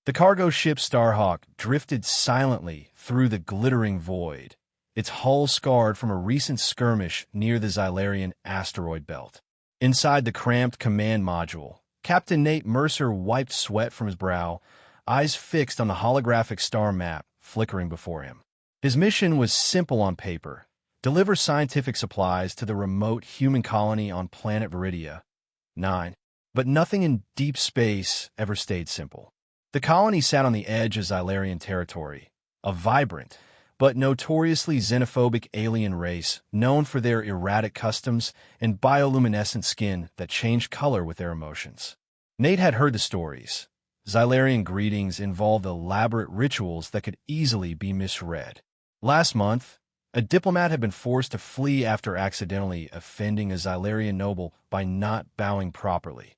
The cargo ship Starhawk drifted silently through the glittering void, its hull scarred from a recent skirmish near the Zylarian asteroid belt. Inside the cramped command module, Captain Nate Mercer wiped sweat from his brow, eyes fixed on the holographic star map flickering before him. His mission was simple on paper: deliver scientific supplies to the remote human colony on planet Viridia 9. But nothing in deep space ever stayed simple. The colony sat on the edge of Zylarian territory, a vibrant but notoriously xenophobic alien race known for their erratic customs and bioluminescent skin that changed color with their emotions. Nate had heard the stories. Zylarian greetings involved elaborate rituals that could easily be misread. Last month, a diplomat had been forced to flee after accidentally offending a Zylarian noble by not bowing properly,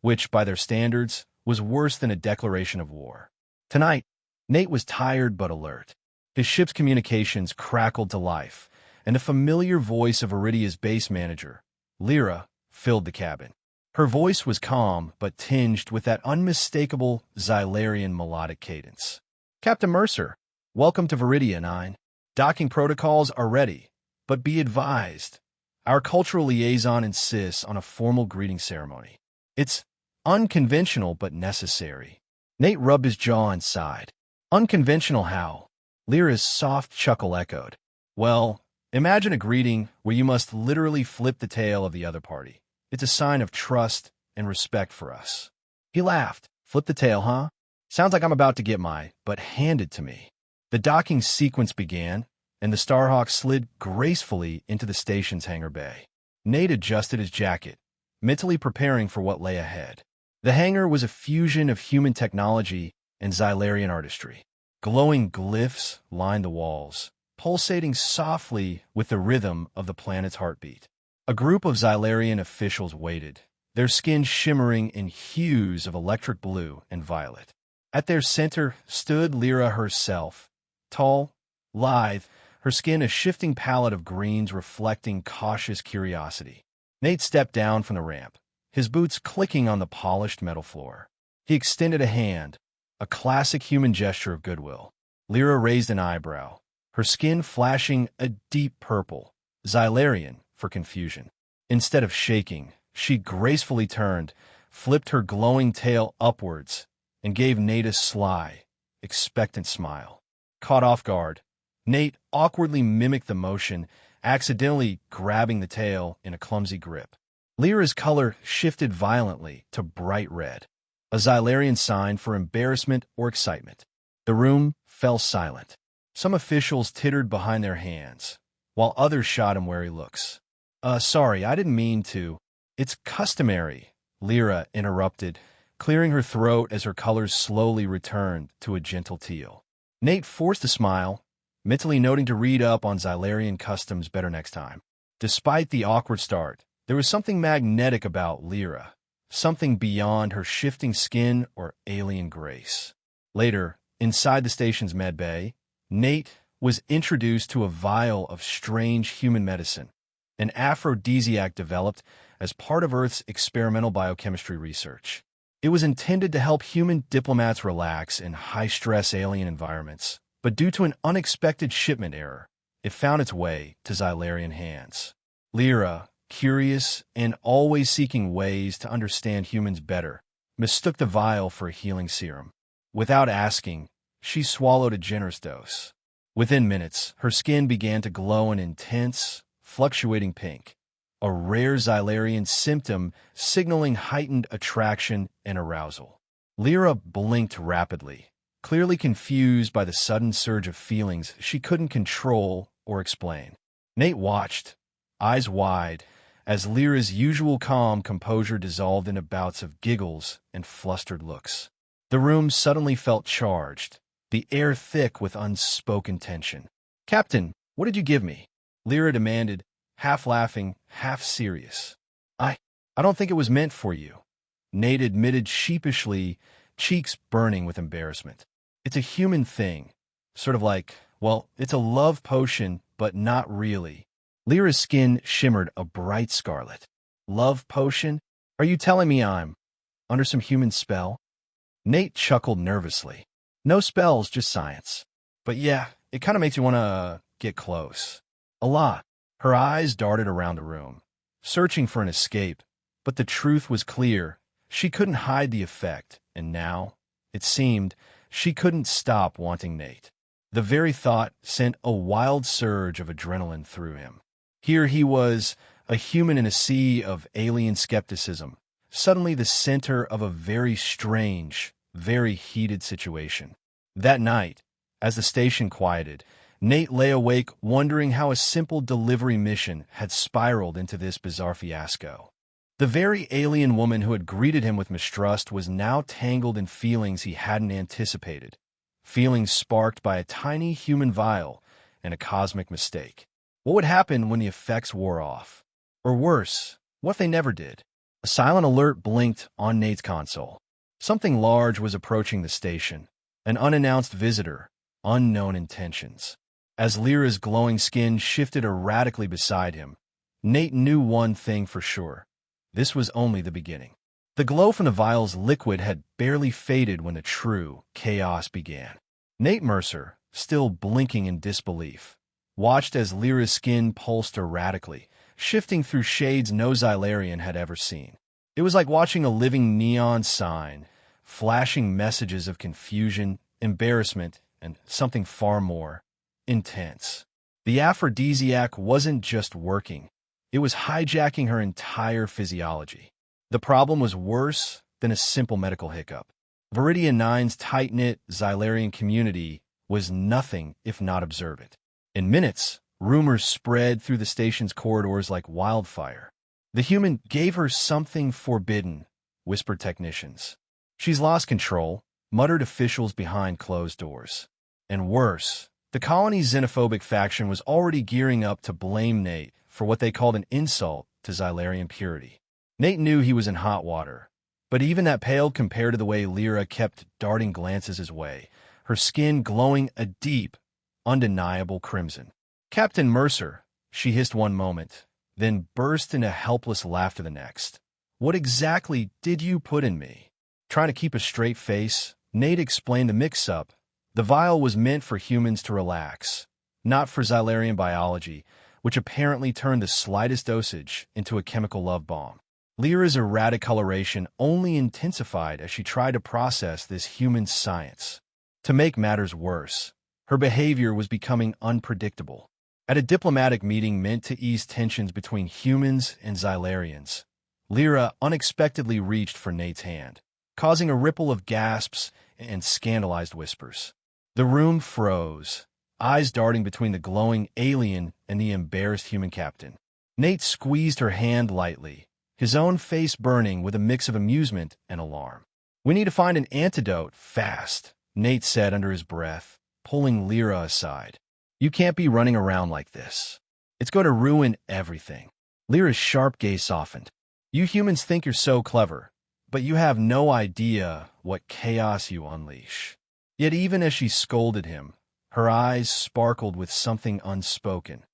which, by their standards, was worse than a declaration of war. Tonight, Nate was tired but alert. His ship's communications crackled to life, and the familiar voice of Viridia's base manager, Lira, filled the cabin. Her voice was calm but tinged with that unmistakable Zylarian melodic cadence. "Captain Mercer, welcome to Viridia 9. Docking protocols are ready, but be advised, our cultural liaison insists on a formal greeting ceremony. It's unconventional but necessary." Nate rubbed his jaw and sighed. "Unconventional how?" Lira's soft chuckle echoed. "Well, imagine a greeting where you must literally flip the tail of the other party. It's a sign of trust and respect for us." He laughed. "Flip the tail, huh? Sounds like I'm about to get my butt handed to me." The docking sequence began, and the Starhawk slid gracefully into the station's hangar bay. Nate adjusted his jacket, mentally preparing for what lay ahead. The hangar was a fusion of human technology and Zylarian artistry. Glowing glyphs lined the walls, pulsating softly with the rhythm of the planet's heartbeat. A group of Zylarian officials waited, their skin shimmering in hues of electric blue and violet. At their center stood Lira herself, tall, lithe, her skin a shifting palette of greens reflecting cautious curiosity. Nate stepped down from the ramp, his boots clicking on the polished metal floor. He extended a hand, a classic human gesture of goodwill. Lira raised an eyebrow, her skin flashing a deep purple, Zylarian for confusion. Instead of shaking, she gracefully turned, flipped her glowing tail upwards, and gave Nate a sly, expectant smile. Caught off guard, Nate awkwardly mimicked the motion, accidentally grabbing the tail in a clumsy grip. Lira's color shifted violently to bright red, a Zylarian sign for embarrassment or excitement. The room fell silent. Some officials tittered behind their hands, while others shot him wary looks. Sorry, I didn't mean to." "It's customary," Lira interrupted, clearing her throat as her colors slowly returned to a gentle teal. Nate forced a smile, mentally noting to read up on Zylarian customs better next time. Despite the awkward start, there was something magnetic about Lira, something beyond her shifting skin or alien grace. Later, inside the station's med bay, Nate was introduced to a vial of strange human medicine, an aphrodisiac developed as part of Earth's experimental biochemistry research. It was intended to help human diplomats relax in high-stress alien environments, but due to an unexpected shipment error, it found its way to Zylarian hands. Lira, curious and always seeking ways to understand humans better, mistook the vial for a healing serum. Without asking, she swallowed a generous dose. Within minutes, her skin began to glow an intense, fluctuating pink, a rare Zylarian symptom signaling heightened attraction and arousal. Lira blinked rapidly, clearly confused by the sudden surge of feelings she couldn't control or explain. Nate watched, eyes wide, as Lyra's usual calm composure dissolved into bouts of giggles and flustered looks. The room suddenly felt charged, the air thick with unspoken tension. "Captain, what did you give me?" Lira demanded, half laughing, half serious. I don't think it was meant for you," Nate admitted sheepishly, cheeks burning with embarrassment. "It's a human thing. Sort of like, well, it's a love potion, but not really." Lyra's skin shimmered a bright scarlet. "Love potion? Are you telling me I'm under some human spell?" Nate chuckled nervously. No spells, just science. But yeah, it kind of makes you want to get close. A lot. Her eyes darted around the room, searching for an escape. But the truth was clear. She couldn't hide the effect, and now, it seemed, she couldn't stop wanting Nate. The very thought sent a wild surge of adrenaline through him. Here he was, a human in a sea of alien skepticism, suddenly the center of a very strange, very heated situation. That night, as the station quieted, Nate lay awake wondering how a simple delivery mission had spiraled into this bizarre fiasco. The very alien woman who had greeted him with mistrust was now tangled in feelings he hadn't anticipated, feelings sparked by a tiny human vial and a cosmic mistake. What would happen when the effects wore off? Or worse, what if they never did? A silent alert blinked on Nate's console. Something large was approaching the station. An unannounced visitor, unknown intentions. As Lira's glowing skin shifted erratically beside him, Nate knew one thing for sure. This was only the beginning. The glow from the vial's liquid had barely faded when the true chaos began. Nate Mercer, still blinking in disbelief, watched as Lira's skin pulsed erratically, shifting through shades no Zylarian had ever seen. It was like watching a living neon sign, flashing messages of confusion, embarrassment, and something far more intense. The aphrodisiac wasn't just working. It was hijacking her entire physiology. The problem was worse than a simple medical hiccup. Viridian Nine's tight-knit Zylarian community was nothing if not observant. In minutes, rumors spread through the station's corridors like wildfire. The human gave her something forbidden, whispered technicians. She's lost control, muttered officials behind closed doors. And worse, the colony's xenophobic faction was already gearing up to blame Nate for what they called an insult to Zylarian purity. Nate knew he was in hot water, but even that paled compared to the way Lira kept darting glances his way, her skin glowing a deep, undeniable crimson. "Captain Mercer," she hissed one moment, then burst into helpless laughter the next. "What exactly did you put in me?" Trying to keep a straight face, Nate explained the mix-up. The vial was meant for humans to relax, not for Zylarian biology, which apparently turned the slightest dosage into a chemical love bomb. Lira's erratic coloration only intensified as she tried to process this human science. To make matters worse, her behavior was becoming unpredictable. At a diplomatic meeting meant to ease tensions between humans and Zylarians, Lira unexpectedly reached for Nate's hand, causing a ripple of gasps and scandalized whispers. The room froze, eyes darting between the glowing alien and the embarrassed human captain. Nate squeezed her hand lightly, his own face burning with a mix of amusement and alarm. "We need to find an antidote, fast," Nate said under his breath, pulling Lira aside. "You can't be running around like this. It's going to ruin everything." Lira's sharp gaze softened. "You humans think you're so clever, but you have no idea what chaos you unleash." Yet even as she scolded him, her eyes sparkled with something unspoken.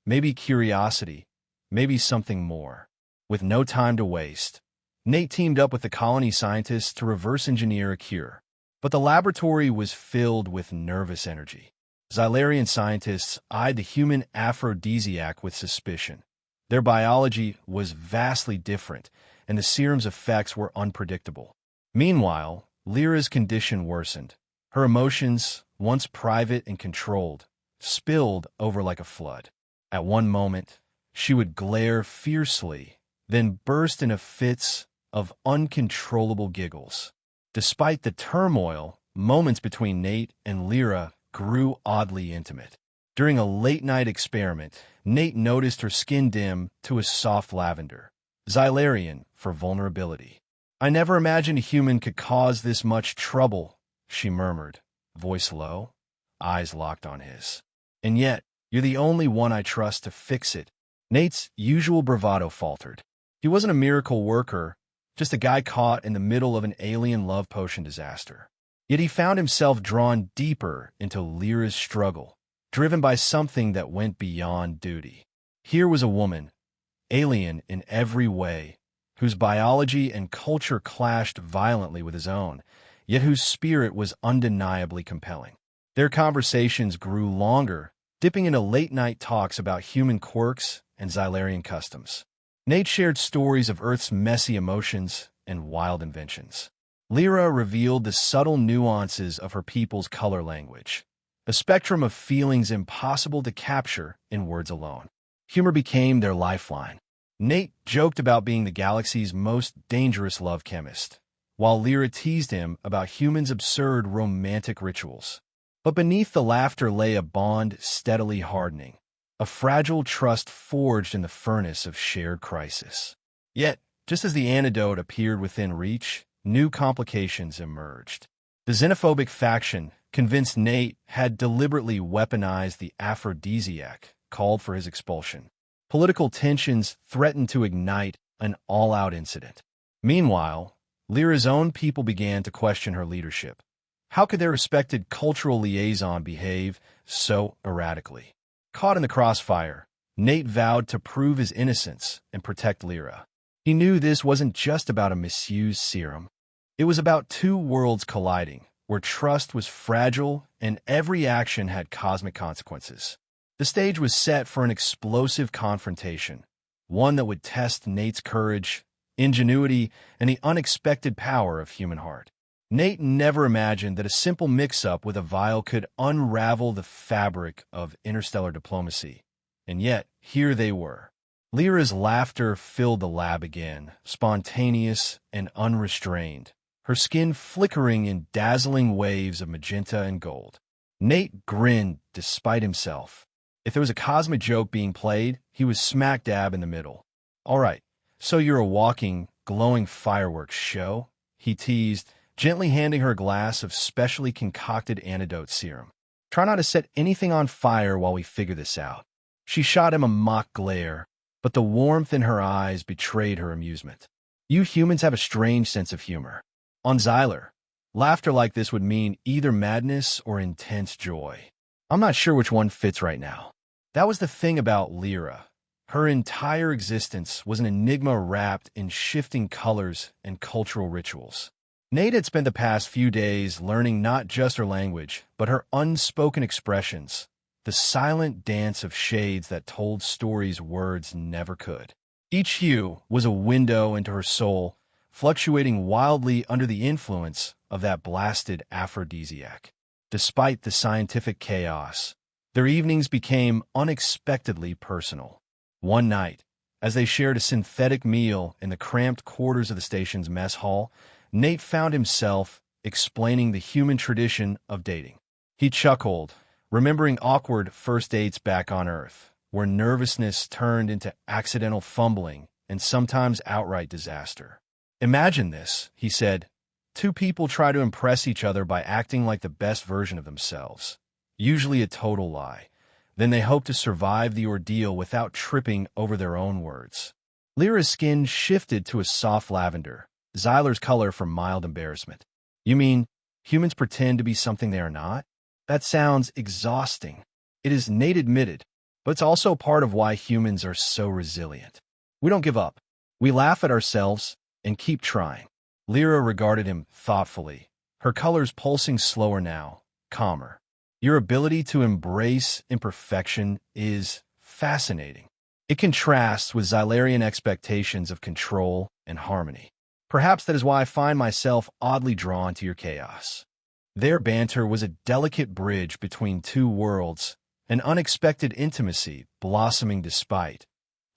Maybe curiosity, maybe something more. With no time to waste, Nate teamed up with the colony scientists to reverse engineer a cure. But the laboratory was filled with nervous energy. Zylarian scientists eyed the human aphrodisiac with suspicion. Their biology was vastly different, and the serum's effects were unpredictable. Meanwhile, Lira's condition worsened. Her emotions, once private and controlled, spilled over like a flood. At one moment, she would glare fiercely, then burst into fits of uncontrollable giggles. Despite the turmoil, moments between Nate and Lira grew oddly intimate. During a late-night experiment, Nate noticed her skin dim to a soft lavender, Zylarian for vulnerability. "I never imagined a human could cause this much trouble," she murmured, voice low, eyes locked on his. "And yet, you're the only one I trust to fix it." Nate's usual bravado faltered. He wasn't a miracle worker, just a guy caught in the middle of an alien love potion disaster. Yet he found himself drawn deeper into Lira's struggle, driven by something that went beyond duty. Here was a woman, alien in every way, whose biology and culture clashed violently with his own, yet whose spirit was undeniably compelling. Their conversations grew longer, dipping into late-night talks about human quirks and Zylarian customs. Nate shared stories of Earth's messy emotions and wild inventions. Lira revealed the subtle nuances of her people's color language, a spectrum of feelings impossible to capture in words alone. Humor became their lifeline. Nate joked about being the galaxy's most dangerous love chemist, while Lira teased him about humans' absurd romantic rituals. But beneath the laughter lay a bond steadily hardening, a fragile trust forged in the furnace of shared crisis. Yet, just as the antidote appeared within reach, new complications emerged. The xenophobic faction, convinced Nate had deliberately weaponized the aphrodisiac, called for his expulsion. Political tensions threatened to ignite an all-out incident. Meanwhile, Lyra's own people began to question her leadership. How could their respected cultural liaison behave so erratically? Caught in the crossfire, Nate vowed to prove his innocence and protect Lira. He knew this wasn't just about a misused serum. It was about two worlds colliding, where trust was fragile and every action had cosmic consequences. The stage was set for an explosive confrontation, one that would test Nate's courage, ingenuity, and the unexpected power of human heart. Nate never imagined that a simple mix-up with a vial could unravel the fabric of interstellar diplomacy. And yet, here they were. Lyra's laughter filled the lab again, spontaneous and unrestrained, her skin flickering in dazzling waves of magenta and gold. Nate grinned despite himself. If there was a cosmic joke being played, he was smack dab in the middle. "All right, so you're a walking, glowing fireworks show?" he teased, gently handing her a glass of specially concocted antidote serum. "Try not to set anything on fire while we figure this out." She shot him a mock glare, but the warmth in her eyes betrayed her amusement. "You humans have a strange sense of humor. On Zylar, laughter like this would mean either madness or intense joy. I'm not sure which one fits right now." That was the thing about Lira. Her entire existence was an enigma wrapped in shifting colors and cultural rituals. Nate had spent the past few days learning not just her language, but her unspoken expressions, the silent dance of shades that told stories words never could. Each hue was a window into her soul, fluctuating wildly under the influence of that blasted aphrodisiac. Despite the scientific chaos, their evenings became unexpectedly personal. One night, as they shared a synthetic meal in the cramped quarters of the station's mess hall, Nate found himself explaining the human tradition of dating. He chuckled, remembering awkward first dates back on Earth, where nervousness turned into accidental fumbling and sometimes outright disaster. "Imagine this," he said. "Two people try to impress each other by acting like the best version of themselves, usually a total lie. Then they hope to survive the ordeal without tripping over their own words." Lyra's skin shifted to a soft lavender, Zylar's color from mild embarrassment. "You mean humans pretend to be something they are not? That sounds exhausting." "It is," Nate admitted, "but it's also part of why humans are so resilient. We don't give up. We laugh at ourselves and keep trying." Lira regarded him thoughtfully, her colors pulsing slower now, calmer. "Your ability to embrace imperfection is fascinating. It contrasts with Zylarian expectations of control and harmony. Perhaps that is why I find myself oddly drawn to your chaos." Their banter was a delicate bridge between two worlds, an unexpected intimacy blossoming despite,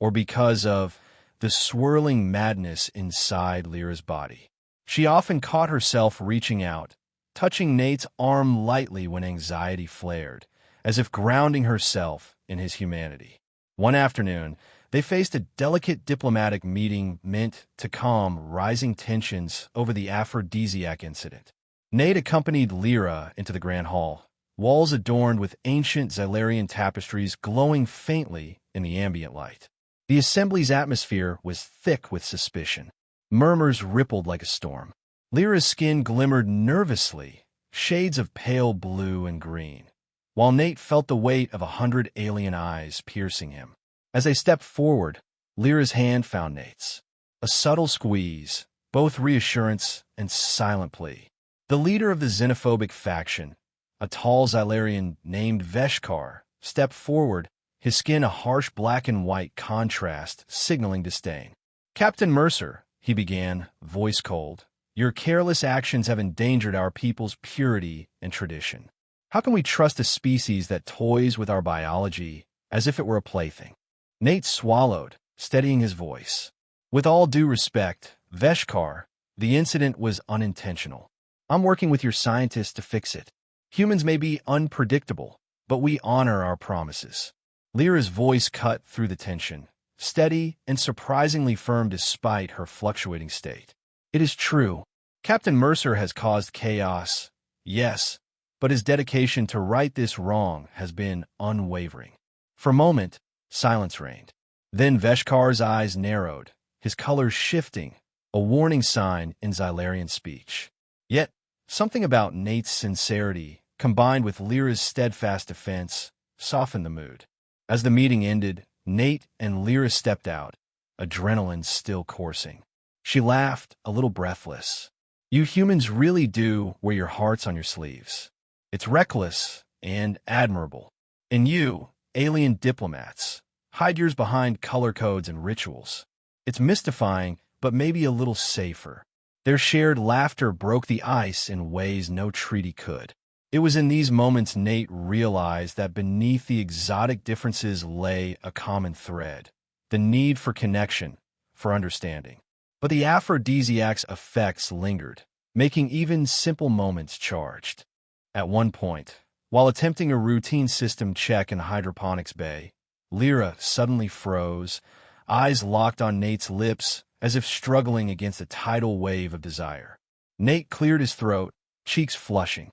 or because of, the swirling madness inside Lyra's body. She often caught herself reaching out, touching Nate's arm lightly when anxiety flared, as if grounding herself in his humanity. One afternoon, they faced a delicate diplomatic meeting meant to calm rising tensions over the aphrodisiac incident. Nate accompanied Lira into the grand hall, walls adorned with ancient Zylarian tapestries glowing faintly in the ambient light. The assembly's atmosphere was thick with suspicion. Murmurs rippled like a storm. Lyra's skin glimmered nervously, shades of pale blue and green, while Nate felt the weight of 100 alien eyes piercing him. As they stepped forward, Lyra's hand found Nate's. A subtle squeeze, both reassurance and silent plea. The leader of the xenophobic faction, a tall Zylarian named Veshkar, stepped forward, his skin a harsh black and white contrast, signaling disdain. "Captain Mercer," he began, voice cold, "your careless actions have endangered our people's purity and tradition. How can we trust a species that toys with our biology as if it were a plaything?" Nate swallowed, steadying his voice. "With all due respect, Veshkar, the incident was unintentional. I'm working with your scientists to fix it. Humans may be unpredictable, but we honor our promises." Lira's voice cut through the tension, steady and surprisingly firm despite her fluctuating state. "It is true. Captain Mercer has caused chaos, yes, but his dedication to right this wrong has been unwavering." For a moment, silence reigned. Then Veshkar's eyes narrowed, his colors shifting, a warning sign in Zylarian speech. Yet, something about Nate's sincerity, combined with Lira's steadfast defense, softened the mood. As the meeting ended, Nate and Lira stepped out, adrenaline still coursing. She laughed, a little breathless. "You humans really do wear your hearts on your sleeves. It's reckless and admirable. And you, alien diplomats, hide yours behind color codes and rituals. It's mystifying, but maybe a little safer." Their shared laughter broke the ice in ways no treaty could. It was in these moments Nate realized that beneath the exotic differences lay a common thread, the need for connection, for understanding. But the aphrodisiac's effects lingered, making even simple moments charged. At one point, while attempting a routine system check in a hydroponics bay, Lira suddenly froze, eyes locked on Nate's lips as if struggling against a tidal wave of desire. Nate cleared his throat, cheeks flushing.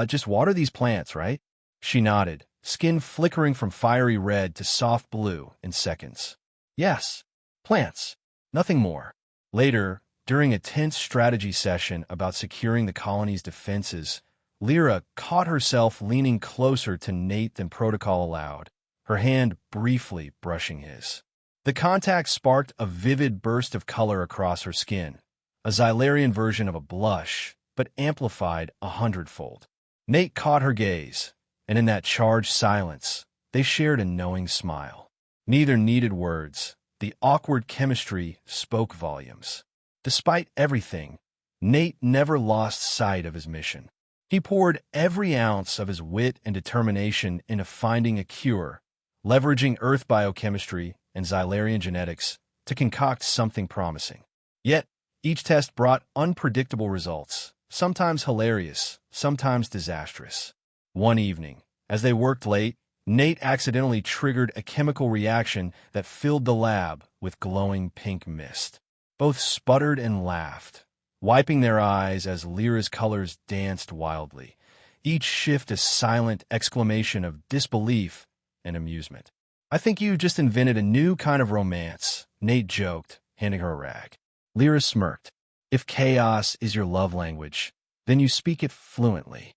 Just water these plants, right?" She nodded, skin flickering from fiery red to soft blue in seconds. "Yes, plants. Nothing more." Later, during a tense strategy session about securing the colony's defenses, Lira caught herself leaning closer to Nate than protocol allowed, her hand briefly brushing his. The contact sparked a vivid burst of color across her skin, a Zylarian version of a blush, but amplified 100-fold. Nate caught her gaze, and in that charged silence, they shared a knowing smile. Neither needed words. The awkward chemistry spoke volumes. Despite everything, Nate never lost sight of his mission. He poured every ounce of his wit and determination into finding a cure, leveraging Earth biochemistry and Zylarian genetics to concoct something promising. Yet, each test brought unpredictable results, sometimes hilarious, sometimes disastrous. One evening, as they worked late, Nate accidentally triggered a chemical reaction that filled the lab with glowing pink mist. Both sputtered and laughed, wiping their eyes as Lira's colors danced wildly, each shift a silent exclamation of disbelief and amusement. "I think you just invented a new kind of romance," Nate joked, handing her a rag. Lira smirked. "If chaos is your love language, then you speak it fluently."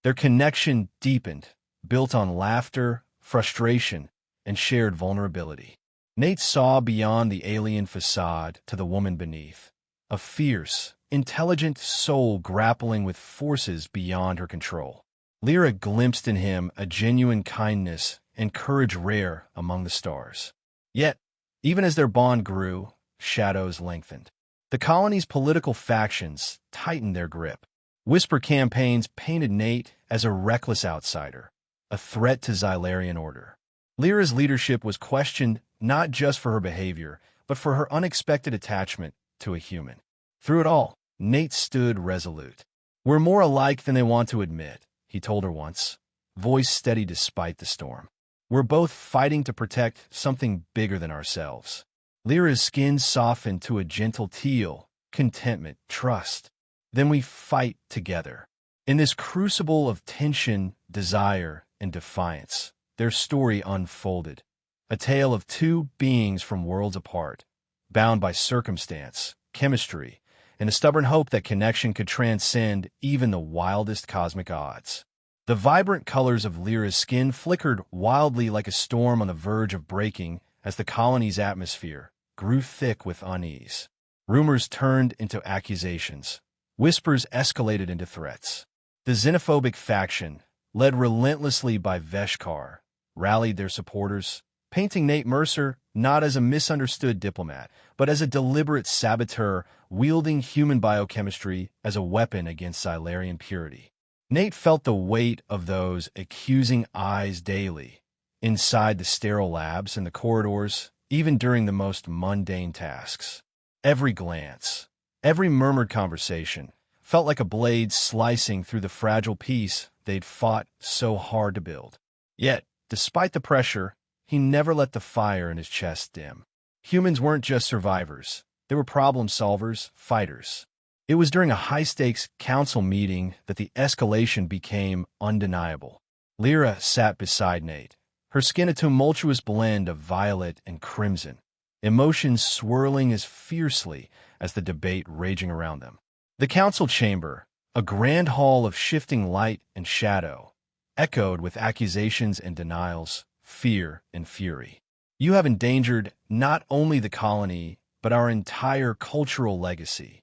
Their connection deepened, built on laughter, frustration, and shared vulnerability. Nate saw beyond the alien facade to the woman beneath, a fierce, intelligent soul grappling with forces beyond her control. Lira glimpsed in him a genuine kindness and courage rare among the stars. Yet, even as their bond grew, shadows lengthened. The colony's political factions tightened their grip. Whisper campaigns painted Nate as a reckless outsider, a threat to Zylarian order. Lira's leadership was questioned not just for her behavior, but for her unexpected attachment to a human. Through it all, Nate stood resolute. "We're more alike than they want to admit," he told her once, voice steady despite the storm. "We're both fighting to protect something bigger than ourselves." Lira's skin softened to a gentle teal, contentment, trust. "Then we fight together." In this crucible of tension, desire, and defiance, their story unfolded. A tale of two beings from worlds apart, bound by circumstance, chemistry, and a stubborn hope that connection could transcend even the wildest cosmic odds. The vibrant colors of Lira's skin flickered wildly like a storm on the verge of breaking as the colony's atmosphere grew thick with unease. Rumors turned into accusations. Whispers escalated into threats. The xenophobic faction, led relentlessly by Veshkar, rallied their supporters, painting Nate Mercer not as a misunderstood diplomat, but as a deliberate saboteur wielding human biochemistry as a weapon against Zylarian purity. Nate felt the weight of those accusing eyes daily, inside the sterile labs and the corridors, even during the most mundane tasks. Every glance, every murmured conversation, felt like a blade slicing through the fragile peace they'd fought so hard to build. Yet, despite the pressure, he never let the fire in his chest dim. Humans weren't just survivors. They were problem solvers, fighters. It was during a high-stakes council meeting that the escalation became undeniable. Lira sat beside Nate, her skin a tumultuous blend of violet and crimson, emotions swirling as fiercely as the debate raging around them. The council chamber, a grand hall of shifting light and shadow, echoed with accusations and denials, fear and fury. You have endangered not only the colony, but our entire cultural legacy.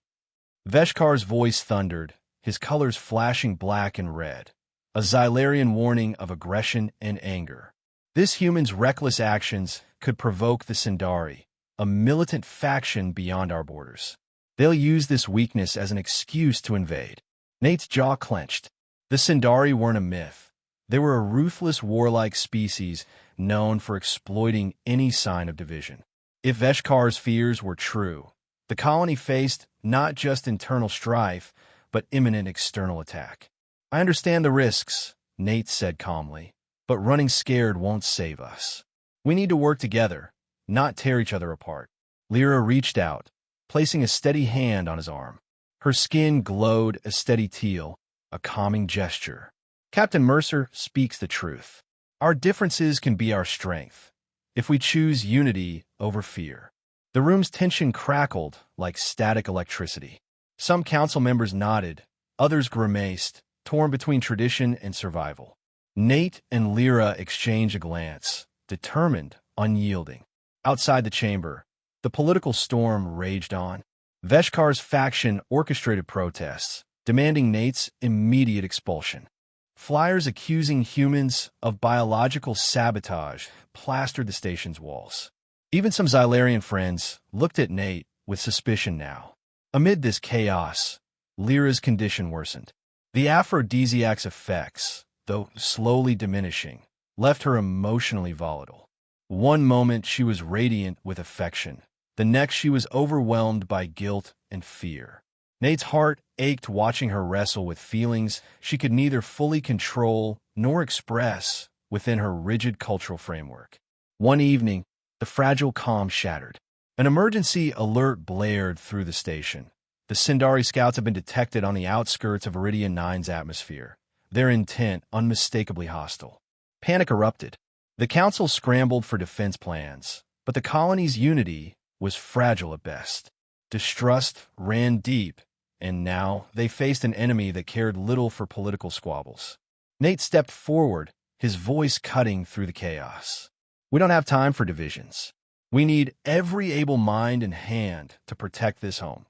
Veshkar's voice thundered, his colors flashing black and red, a Zylarian warning of aggression and anger. This human's reckless actions could provoke the Sindari, a militant faction beyond our borders. They'll use this weakness as an excuse to invade. Nate's jaw clenched. The Sindari weren't a myth. They were a ruthless, warlike species known for exploiting any sign of division. If Veshkar's fears were true, the colony faced not just internal strife, but imminent external attack. I understand the risks, Nate said calmly, but running scared won't save us. We need to work together, not tear each other apart. Lira reached out, placing a steady hand on his arm. Her skin glowed a steady teal, a calming gesture. Captain Mercer speaks the truth. Our differences can be our strength, if we choose unity over fear. The room's tension crackled like static electricity. Some council members nodded, others grimaced, torn between tradition and survival. Nate and Lira exchanged a glance, determined, unyielding. Outside the chamber, the political storm raged on. Veshkar's faction orchestrated protests, demanding Nate's immediate expulsion. Flyers accusing humans of biological sabotage plastered the station's walls. Even some Zylarian friends looked at Nate with suspicion now. Amid this chaos, Lira's condition worsened. The aphrodisiac's effects, though slowly diminishing, left her emotionally volatile. One moment she was radiant with affection. The next she was overwhelmed by guilt and fear. Nate's heart ached watching her wrestle with feelings she could neither fully control nor express within her rigid cultural framework. One evening, the fragile calm shattered. An emergency alert blared through the station. The Sindari scouts have been detected on the outskirts of Iridian 9's atmosphere, their intent unmistakably hostile. Panic erupted. The council scrambled for defense plans, but the colony's unity was fragile at best. Distrust ran deep, and now they faced an enemy that cared little for political squabbles. Nate stepped forward, his voice cutting through the chaos. We don't have time for divisions. We need every able mind and hand to protect this home,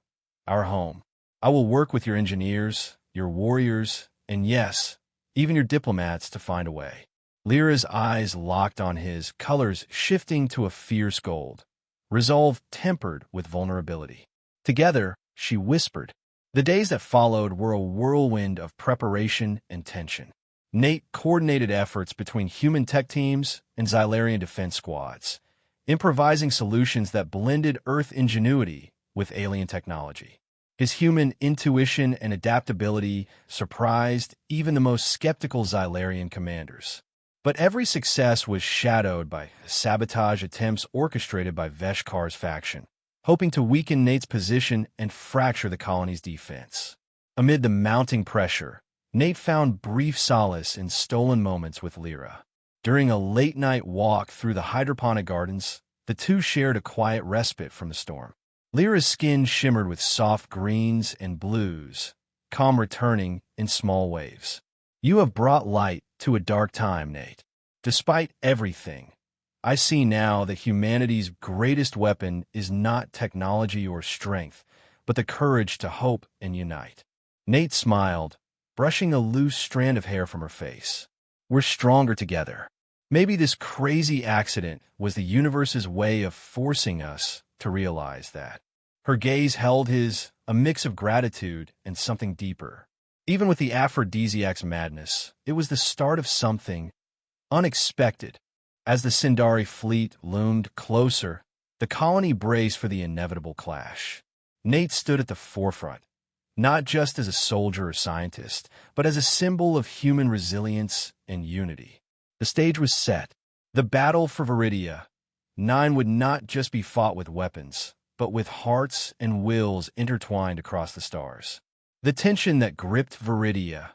our home. I will work with your engineers, your warriors, and yes, even your diplomats to find a way. Lira's eyes locked on his, colors shifting to a fierce gold, resolve tempered with vulnerability. Together, she whispered. The days that followed were a whirlwind of preparation and tension. Nate coordinated efforts between human tech teams and Zylarian defense squads, improvising solutions that blended Earth ingenuity with alien technology. His human intuition and adaptability surprised even the most skeptical Zylarian commanders. But every success was shadowed by sabotage attempts orchestrated by Veshkar's faction, hoping to weaken Nate's position and fracture the colony's defense. Amid the mounting pressure, Nate found brief solace in stolen moments with Lira. During a late-night walk through the hydroponic gardens, the two shared a quiet respite from the storm. Lira's skin shimmered with soft greens and blues, calm returning in small waves. You have brought light to a dark time, Nate. Despite everything, I see now that humanity's greatest weapon is not technology or strength, but the courage to hope and unite. Nate smiled, brushing a loose strand of hair from her face. We're stronger together. Maybe this crazy accident was the universe's way of forcing us to realize that. Her gaze held his, a mix of gratitude and something deeper. Even with the aphrodisiac's madness, it was the start of something unexpected. As the Sindari fleet loomed closer, the colony braced for the inevitable clash. Nate stood at the forefront, not just as a soldier or scientist, but as a symbol of human resilience and unity. The stage was set. The battle for Viridia 9 would not just be fought with weapons, but with hearts and wills intertwined across the stars. The tension that gripped Viridia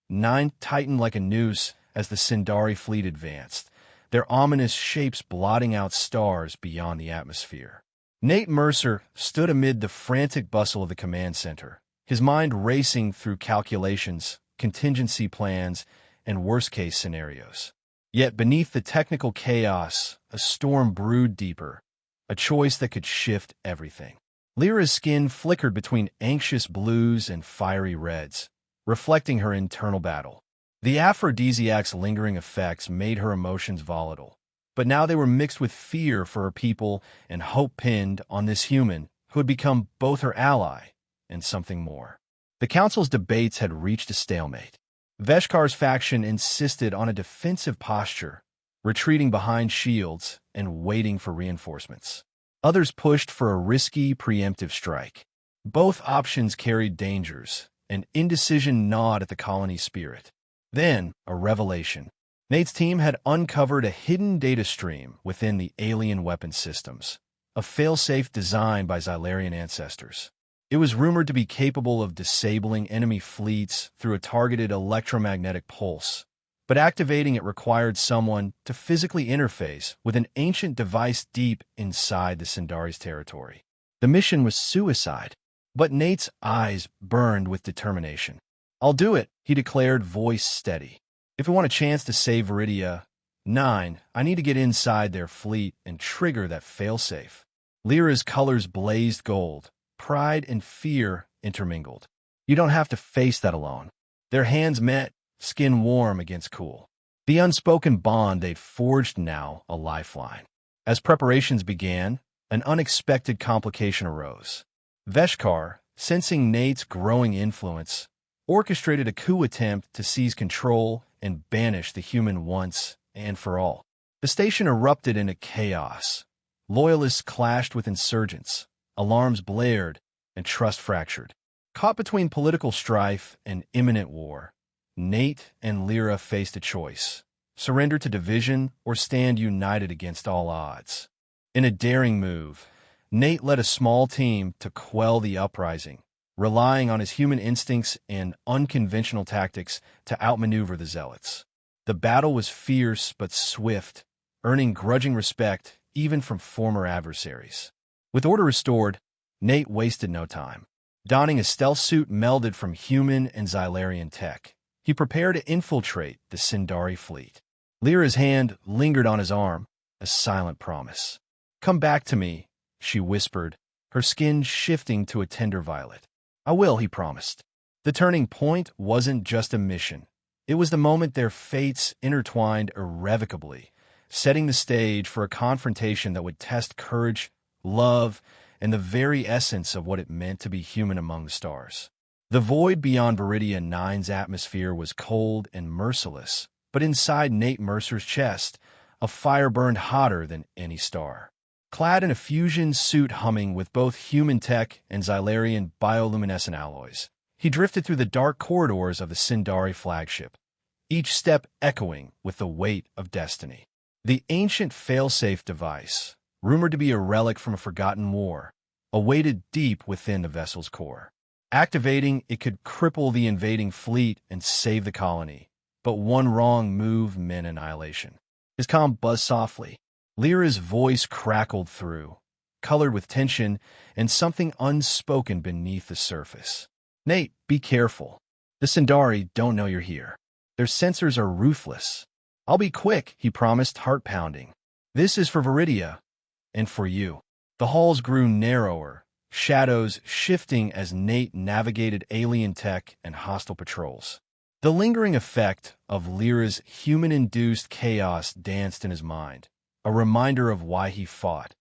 9 tightened like a noose as the Sindari fleet advanced, their ominous shapes blotting out stars beyond the atmosphere. Nate Mercer stood amid the frantic bustle of the command center, his mind racing through calculations, contingency plans, and worst-case scenarios. Yet beneath the technical chaos, a storm brewed deeper, a choice that could shift everything. Lira's skin flickered between anxious blues and fiery reds, reflecting her internal battle. The aphrodisiac's lingering effects made her emotions volatile, but now they were mixed with fear for her people and hope pinned on this human who had become both her ally and something more. The council's debates had reached a stalemate. Veshkar's faction insisted on a defensive posture, retreating behind shields and waiting for reinforcements. Others pushed for a risky, preemptive strike. Both options carried dangers, and indecision gnawed at the colony's spirit. Then, a revelation. Nate's team had uncovered a hidden data stream within the alien weapon systems, a failsafe designed by Zylarian ancestors. It was rumored to be capable of disabling enemy fleets through a targeted electromagnetic pulse, but activating it required someone to physically interface with an ancient device deep inside the Sindari's territory. The mission was suicide, but Nate's eyes burned with determination. "I'll do it," he declared, voice steady. "If we want a chance to save Viridia 9, I need to get inside their fleet and trigger that failsafe." Lira's colors blazed gold. Pride and fear intermingled. "You don't have to face that alone." Their hands met, skin warm against cool. The unspoken bond they'd forged now a lifeline. As preparations began, an unexpected complication arose. Veshkar, sensing Nate's growing influence, orchestrated a coup attempt to seize control and banish the human once and for all. The station erupted into chaos. Loyalists clashed with insurgents. Alarms blared, and trust fractured. Caught between political strife and imminent war, Nate and Lira faced a choice: surrender to division or stand united against all odds. In a daring move, Nate led a small team to quell the uprising, relying on his human instincts and unconventional tactics to outmaneuver the zealots. The battle was fierce but swift, earning grudging respect even from former adversaries. With order restored, Nate wasted no time. Donning a stealth suit melded from human and Zylarian tech, he prepared to infiltrate the Sindari fleet. Lira's hand lingered on his arm, a silent promise. "Come back to me," she whispered, her skin shifting to a tender violet. "I will," he promised. The turning point wasn't just a mission. It was the moment their fates intertwined irrevocably, setting the stage for a confrontation that would test courage, love, and the very essence of what it meant to be human among the stars. The void beyond Viridia 9's atmosphere was cold and merciless, but inside Nate Mercer's chest, a fire burned hotter than any star. Clad in a fusion suit humming with both human tech and Zylarian bioluminescent alloys, he drifted through the dark corridors of the Sindari flagship, each step echoing with the weight of destiny. The ancient failsafe device, rumored to be a relic from a forgotten war, awaited deep within the vessel's core. Activating, it could cripple the invading fleet and save the colony, but one wrong move meant annihilation. His comm buzzed softly. Lira's voice crackled through, colored with tension and something unspoken beneath the surface. "Nate, be careful. The Sindari don't know you're here. Their sensors are ruthless." "I'll be quick," he promised, heart pounding. "This is for Viridia. And for you." The halls grew narrower, shadows shifting as Nate navigated alien tech and hostile patrols. The lingering effect of Lira's human-induced chaos danced in his mind, a reminder of why he fought,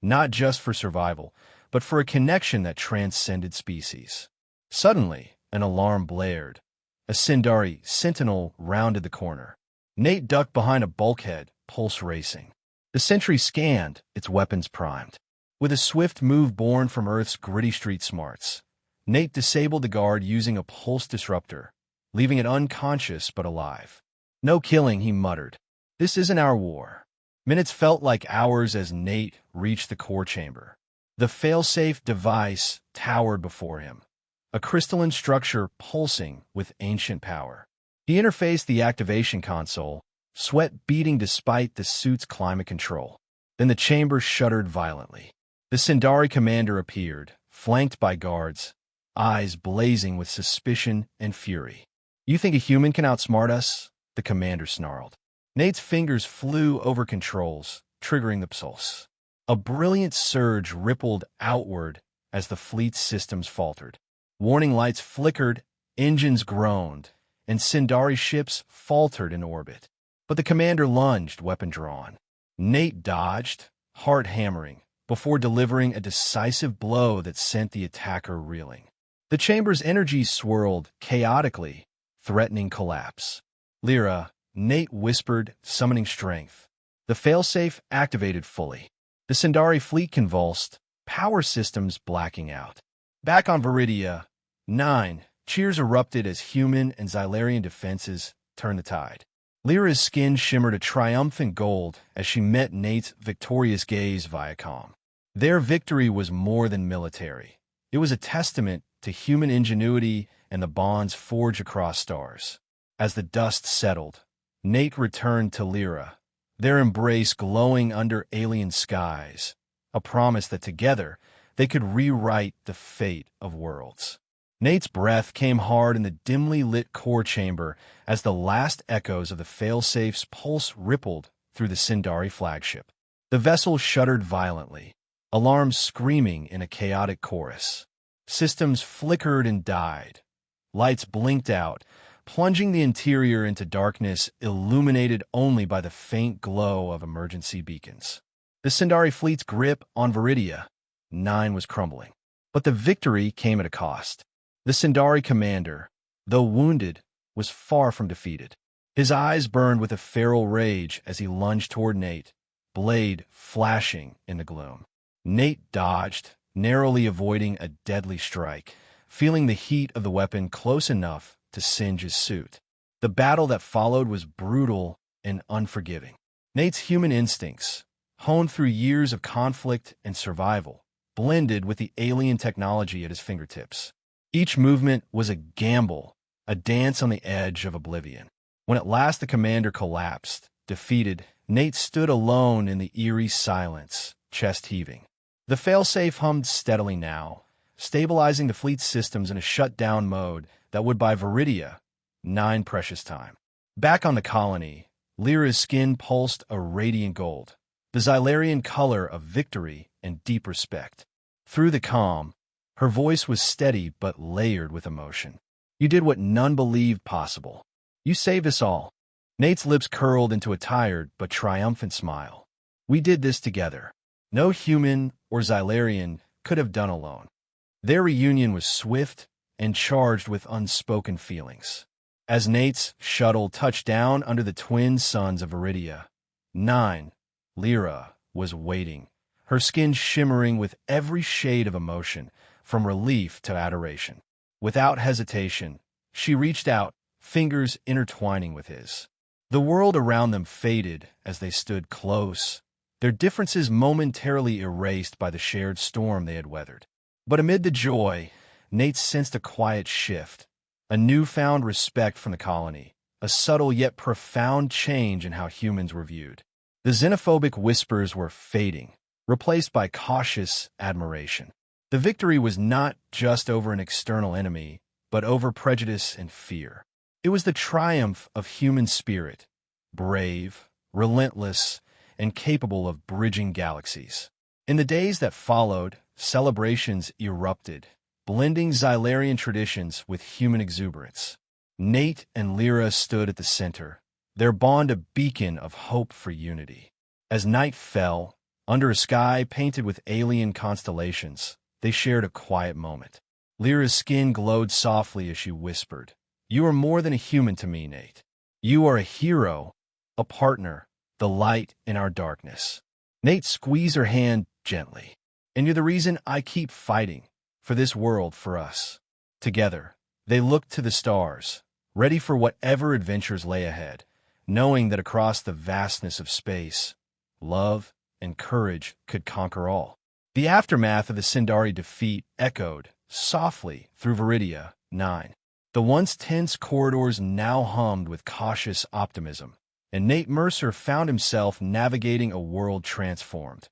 not just for survival, but for a connection that transcended species. Suddenly, an alarm blared. A Sindari sentinel rounded the corner. Nate ducked behind a bulkhead, pulse racing. The sentry scanned, its weapons primed. With a swift move born from Earth's gritty street smarts, Nate disabled the guard using a pulse disruptor, leaving it unconscious but alive. "No killing," he muttered. "This isn't our war." Minutes felt like hours as Nate reached the core chamber. The failsafe device towered before him, a crystalline structure pulsing with ancient power. He interfaced the activation console, sweat beating despite the suit's climate control. Then the chamber shuddered violently. The Sindari commander appeared, flanked by guards, eyes blazing with suspicion and fury. "You think a human can outsmart us?" the commander snarled. Nate's fingers flew over controls, triggering the pulse. A brilliant surge rippled outward as the fleet's systems faltered. Warning lights flickered, engines groaned, and Sindari ships faltered in orbit. But the commander lunged, weapon drawn. Nate dodged, heart hammering, before delivering a decisive blow that sent the attacker reeling. The chamber's energy swirled chaotically, threatening collapse. "Lira," Nate whispered, summoning strength. The failsafe activated fully. The Sindari fleet convulsed, power systems blacking out. Back on Viridia, 9, cheers erupted as human and Zylarian defenses turned the tide. Lira's skin shimmered a triumphant gold as she met Nate's victorious gaze via comm. Their victory was more than military. It was a testament to human ingenuity and the bonds forged across stars. As the dust settled, Nate returned to Lira, their embrace glowing under alien skies, a promise that together they could rewrite the fate of worlds. Nate's breath came hard in the dimly lit core chamber as the last echoes of the failsafe's pulse rippled through the Sindari flagship. The vessel shuddered violently, alarms screaming in a chaotic chorus. Systems flickered and died. Lights blinked out, plunging the interior into darkness illuminated only by the faint glow of emergency beacons. The Sindari fleet's grip on Viridia, 9, was crumbling. But the victory came at a cost. The Sindari commander, though wounded, was far from defeated. His eyes burned with a feral rage as he lunged toward Nate, blade flashing in the gloom. Nate dodged, narrowly avoiding a deadly strike, feeling the heat of the weapon close enough to singe his suit. The battle that followed was brutal and unforgiving. Nate's human instincts, honed through years of conflict and survival, blended with the alien technology at his fingertips. Each movement was a gamble, a dance on the edge of oblivion. When at last the commander collapsed, defeated, Nate stood alone in the eerie silence, chest heaving. The failsafe hummed steadily now, stabilizing the fleet's systems in a shutdown mode that would buy Viridia 9 precious time. Back on the colony, Lira's skin pulsed a radiant gold, the Zylarian color of victory and deep respect. Through the calm, her voice was steady but layered with emotion. "You did what none believed possible. You saved us all." Nate's lips curled into a tired but triumphant smile. "We did this together. No human or Zylarian could have done alone." Their reunion was swift and charged with unspoken feelings. As Nate's shuttle touched down under the twin suns of Viridia, 9, Lira was waiting, her skin shimmering with every shade of emotion, from relief to adoration. Without hesitation, she reached out, fingers intertwining with his. The world around them faded as they stood close, their differences momentarily erased by the shared storm they had weathered. But amid the joy, Nate sensed a quiet shift, a newfound respect from the colony, a subtle yet profound change in how humans were viewed. The xenophobic whispers were fading, replaced by cautious admiration. The victory was not just over an external enemy, but over prejudice and fear. It was the triumph of human spirit, brave, relentless, and capable of bridging galaxies. In the days that followed, celebrations erupted, blending Zylarian traditions with human exuberance. Nate and Lira stood at the center, their bond a beacon of hope for unity. As night fell, under a sky painted with alien constellations, they shared a quiet moment. Lyra's skin glowed softly as she whispered, "You are more than a human to me, Nate. You are a hero, a partner, the light in our darkness." Nate squeezed her hand gently. "And you're the reason I keep fighting, for this world, for us." Together, they looked to the stars, ready for whatever adventures lay ahead, knowing that across the vastness of space, love and courage could conquer all. The aftermath of the Sindari defeat echoed softly through Viridia 9. The once tense corridors now hummed with cautious optimism, and Nate Mercer found himself navigating a world transformed,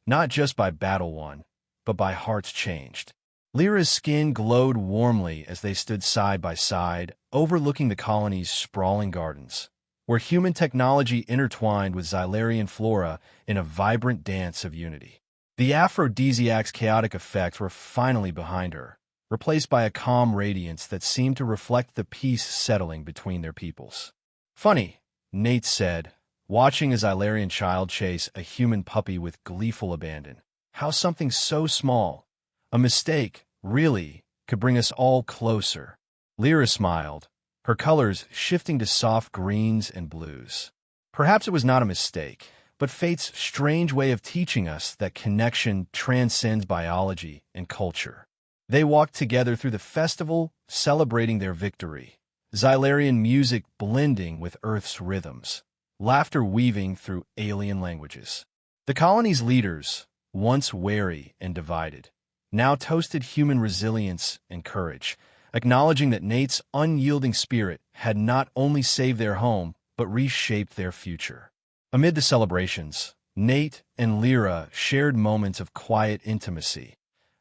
not just by battle won, but by hearts changed. Lyra's skin glowed warmly as they stood side by side, overlooking the colony's sprawling gardens, where human technology intertwined with Zylarian flora in a vibrant dance of unity. The aphrodisiac's chaotic effects were finally behind her, replaced by a calm radiance that seemed to reflect the peace settling between their peoples. "Funny," Nate said, watching a Zylarian child chase a human puppy with gleeful abandon. "How something so small, a mistake, really, could bring us all closer." Lira smiled, her colors shifting to soft greens and blues. "Perhaps it was not a mistake, but fate's strange way of teaching us that connection transcends biology and culture." They walked together through the festival, celebrating their victory, Zylarian music blending with Earth's rhythms, laughter weaving through alien languages. The colony's leaders, once wary and divided, now toasted human resilience and courage, acknowledging that Nate's unyielding spirit had not only saved their home, but reshaped their future. Amid the celebrations, Nate and Lira shared moments of quiet intimacy,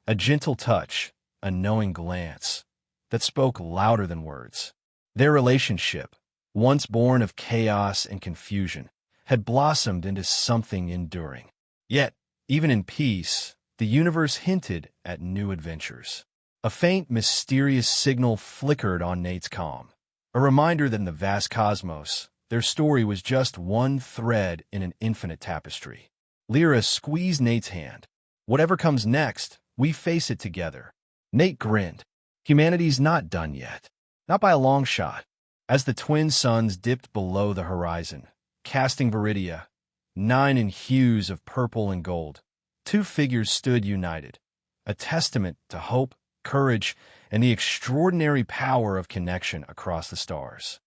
a gentle touch, a knowing glance that spoke louder than words. Their relationship, once born of chaos and confusion, had blossomed into something enduring. Yet, even in peace, the universe hinted at new adventures. A faint, mysterious signal flickered on Nate's comm, a reminder that in the vast cosmos, their story was just one thread in an infinite tapestry. Lira squeezed Nate's hand. "Whatever comes next, we face it together." Nate grinned. Humanity's not done yet. Not by a long shot. As the twin suns dipped below the horizon, casting Viridia 9 in hues of purple and gold, two figures stood united, a testament to hope, courage, and the extraordinary power of connection across the stars.